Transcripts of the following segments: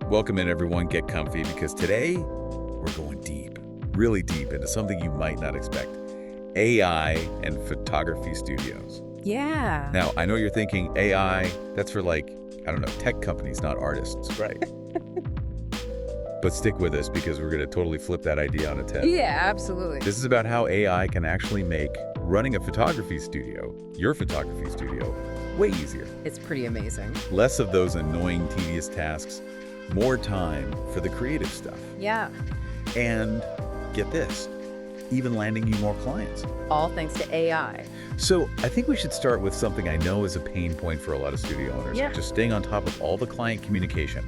Welcome in, everyone. Get comfy because today we're going deep, really deep into something you might not expect. AI and photography studios. Yeah. Now, I know you're thinking AI, that's for I don't know, tech companies, not artists, right? But stick with us because we're going to totally flip that idea on its head. Yeah, absolutely. This is about how AI can actually make running a photography studio, your photography studio, way easier. It's pretty amazing. Less of those annoying, tedious tasks, more time for the creative stuff. Yeah. And get this, even landing you more clients. All thanks to AI. So I think we should start with something I know is a pain point for a lot of studio owners. Yeah. Just staying on top of all the client communication.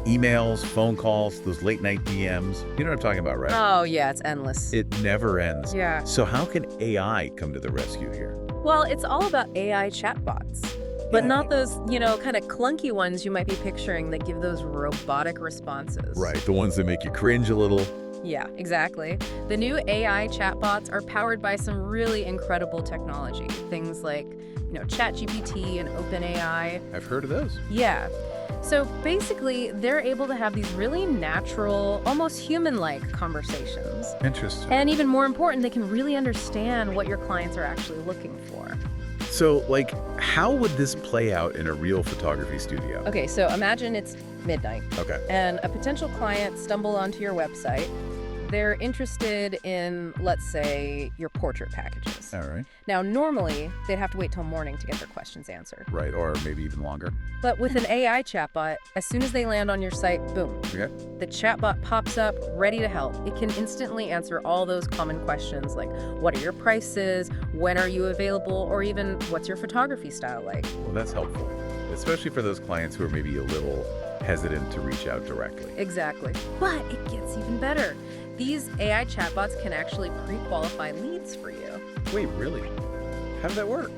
Emails, phone calls, those late night DMs. You know what I'm talking about, right? Oh, yeah, it's endless. It never ends. Yeah. So how can AI come to the rescue here? Well, it's all about AI chatbots. But Yeah. not those, kind of clunky ones you might be picturing that give those robotic responses. Right, the ones that make you cringe a little. Yeah, exactly. The new AI chatbots are powered by some really incredible technology. Things like, ChatGPT and OpenAI. I've heard of those. Yeah. So basically, they're able to have these really natural, almost human-like conversations. Interesting. And even more important, they can really understand what your clients are actually looking for. So, how would this play out in a real photography studio? Okay, so imagine it's midnight Okay. and a potential client stumbled onto your website. They're interested in, let's say, your portrait packages. All right. Now, normally, they'd have to wait till morning to get their questions answered. Right, or maybe even longer. But with an AI chatbot, as soon as they land on your site, boom, Okay. the chatbot pops up, ready to help. It can instantly answer all those common questions like, what are your prices, when are you available, or even, what's your photography style like? Well, that's helpful, especially for those clients who are maybe a little hesitant to reach out directly. Exactly. But it gets even better. These AI chatbots can actually pre-qualify leads for you. Wait, really? How does that work?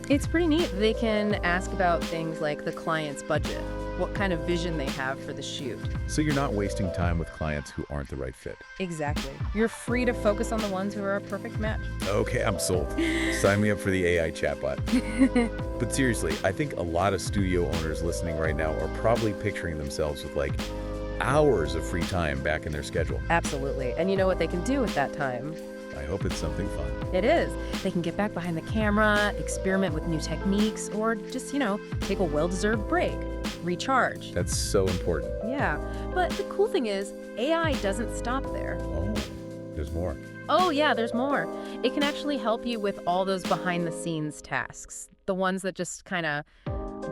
It's pretty neat. They can ask about things like the client's budget, what kind of vision they have for the shoot. So you're not wasting time with clients who aren't the right fit. Exactly. You're free to focus on the ones who are a perfect match. Okay, I'm sold. Sign me up for the AI chatbot. But seriously, I think a lot of studio owners listening right now are probably picturing themselves with hours of free time back in their schedule. Absolutely. And you know what they can do with that time? I hope it's something fun. It is. They can get back behind the camera, experiment with new techniques, or just, take a well-deserved break, recharge. That's so important. Yeah. But the cool thing is, AI doesn't stop there. Oh, there's more. Oh, yeah, there's more. It can actually help you with all those behind-the-scenes tasks, the ones that just kind of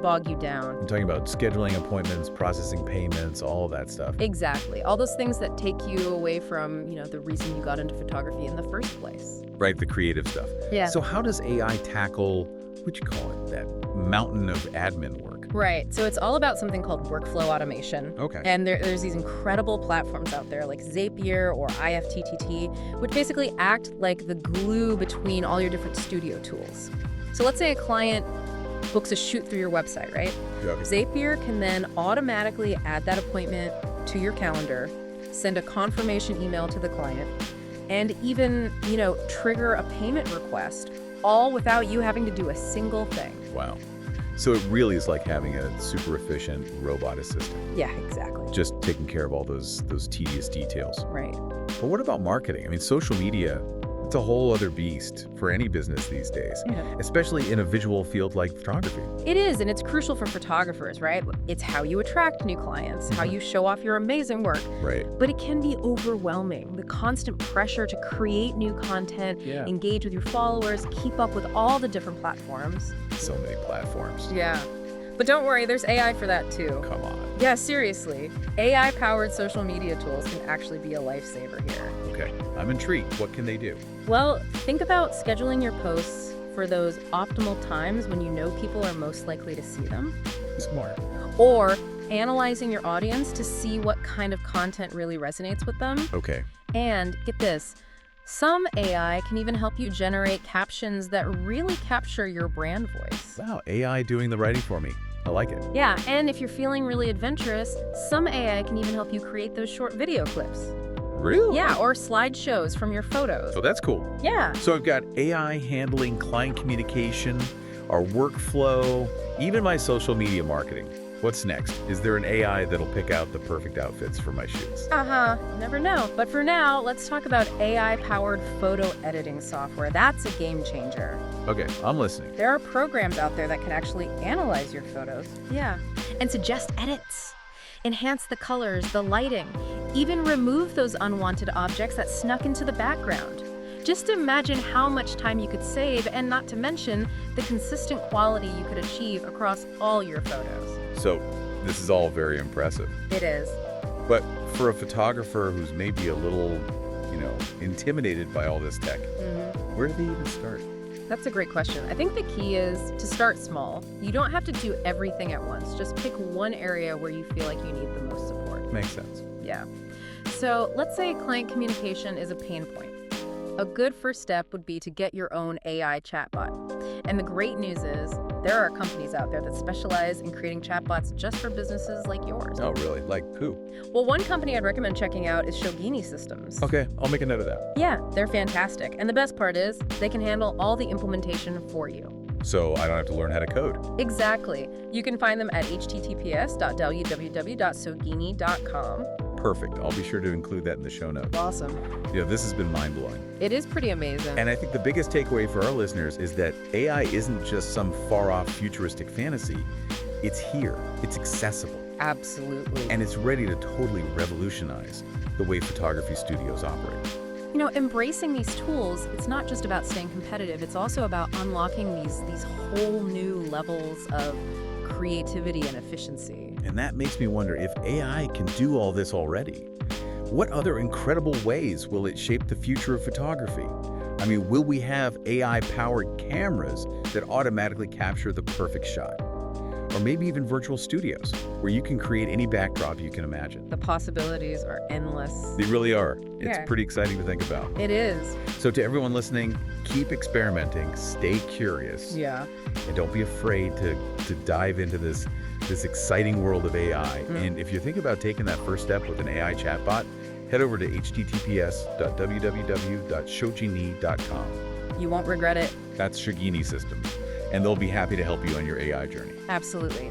bog you down. I'm talking about scheduling appointments, processing payments, all of that stuff. Exactly. All those things that take you away from, the reason you got into photography in the first place. Right, the creative stuff. Yeah. So how does AI tackle, what you call it, that mountain of admin work? Right. So it's all about something called workflow automation. Okay. And there's these incredible platforms out there like Zapier or IFTTT, which basically act like the glue between all your different studio tools. So let's say a client books a shoot through your website, right? Okay. Zapier can then automatically add that appointment to your calendar, send a confirmation email to the client, and even, trigger a payment request, all without you having to do a single thing. Wow. So it really is like having a super efficient robot assistant, Yeah, exactly. just taking care of all those tedious details. Right. But what about marketing? I mean, social media, it's a whole other beast for any business these days, Yeah. especially in a visual field like photography. It is, and it's crucial for photographers, right? It's how you attract new clients, how you show off your amazing work. Right. But it can be overwhelming. The constant pressure to create new content, Yeah. engage with your followers, keep up with all the different platforms. So many platforms. Yeah. But don't worry, there's AI for that too. Come on. Yeah, seriously. AI-powered social media tools can actually be a lifesaver here. Okay, I'm intrigued. What can they do? Well, think about scheduling your posts for those optimal times when you know people are most likely to see them. Smart. Or analyzing your audience to see what kind of content really resonates with them. Okay. And get this, some AI can even help you generate captions that really capture your brand voice. Wow, AI doing the writing for me. I like it. Yeah, and if you're feeling really adventurous, some AI can even help you create those short video clips. Really? Yeah, or slideshows from your photos. Oh, that's cool. Yeah. So I've got AI handling client communication, our workflow, even my social media marketing. What's next? Is there an AI that'll pick out the perfect outfits for my shoots? Never know. But for now, let's talk about AI-powered photo editing software. That's a game changer. Okay, I'm listening. There are programs out there that can actually analyze your photos. Yeah. And suggest edits. Enhance the colors, the lighting. Even remove those unwanted objects that snuck into the background. Just imagine how much time you could save, and not to mention the consistent quality you could achieve across all your photos. So, this is all very impressive. It is. But for a photographer who's maybe a little, intimidated by all this tech, where do they even start? That's a great question. I think the key is to start small. You don't have to do everything at once. Just pick one area where you feel like you need the most support. Makes sense. Yeah. So let's say client communication is a pain point. A good first step would be to get your own AI chatbot. And the great news is there are companies out there that specialize in creating chatbots just for businesses like yours. Oh, really? Like who? Well, one company I'd recommend checking out is Schogini Systems. Okay, I'll make a note of that. Yeah, they're fantastic. And the best part is they can handle all the implementation for you. So I don't have to learn how to code. Exactly. You can find them at https://www.sogini.com. Perfect. I'll be sure to include that in the show notes. Awesome. This has been mind-blowing. It is pretty amazing. And I think the biggest takeaway for our listeners is that AI isn't just some far-off futuristic fantasy. It's here. It's accessible. Absolutely. And it's ready to totally revolutionize the way photography studios operate. Embracing these tools, it's not just about staying competitive. It's also about unlocking these whole new levels of creativity and efficiency. And that makes me wonder, if AI can do all this already, what other incredible ways will it shape the future of photography? I mean, will we have AI-powered cameras that automatically capture the perfect shot? Or maybe even virtual studios, where you can create any backdrop you can imagine. The possibilities are endless. They really are. It's Yeah. pretty exciting to think about. It is. So to everyone listening, keep experimenting, stay curious, Yeah. and don't be afraid to dive into this exciting world of AI. And if you're thinking about taking that first step with an AI chatbot, head over to https://www.schogini.com. You won't regret it. That's Schogini Systems, and they'll be happy to help you on your AI journey. Absolutely.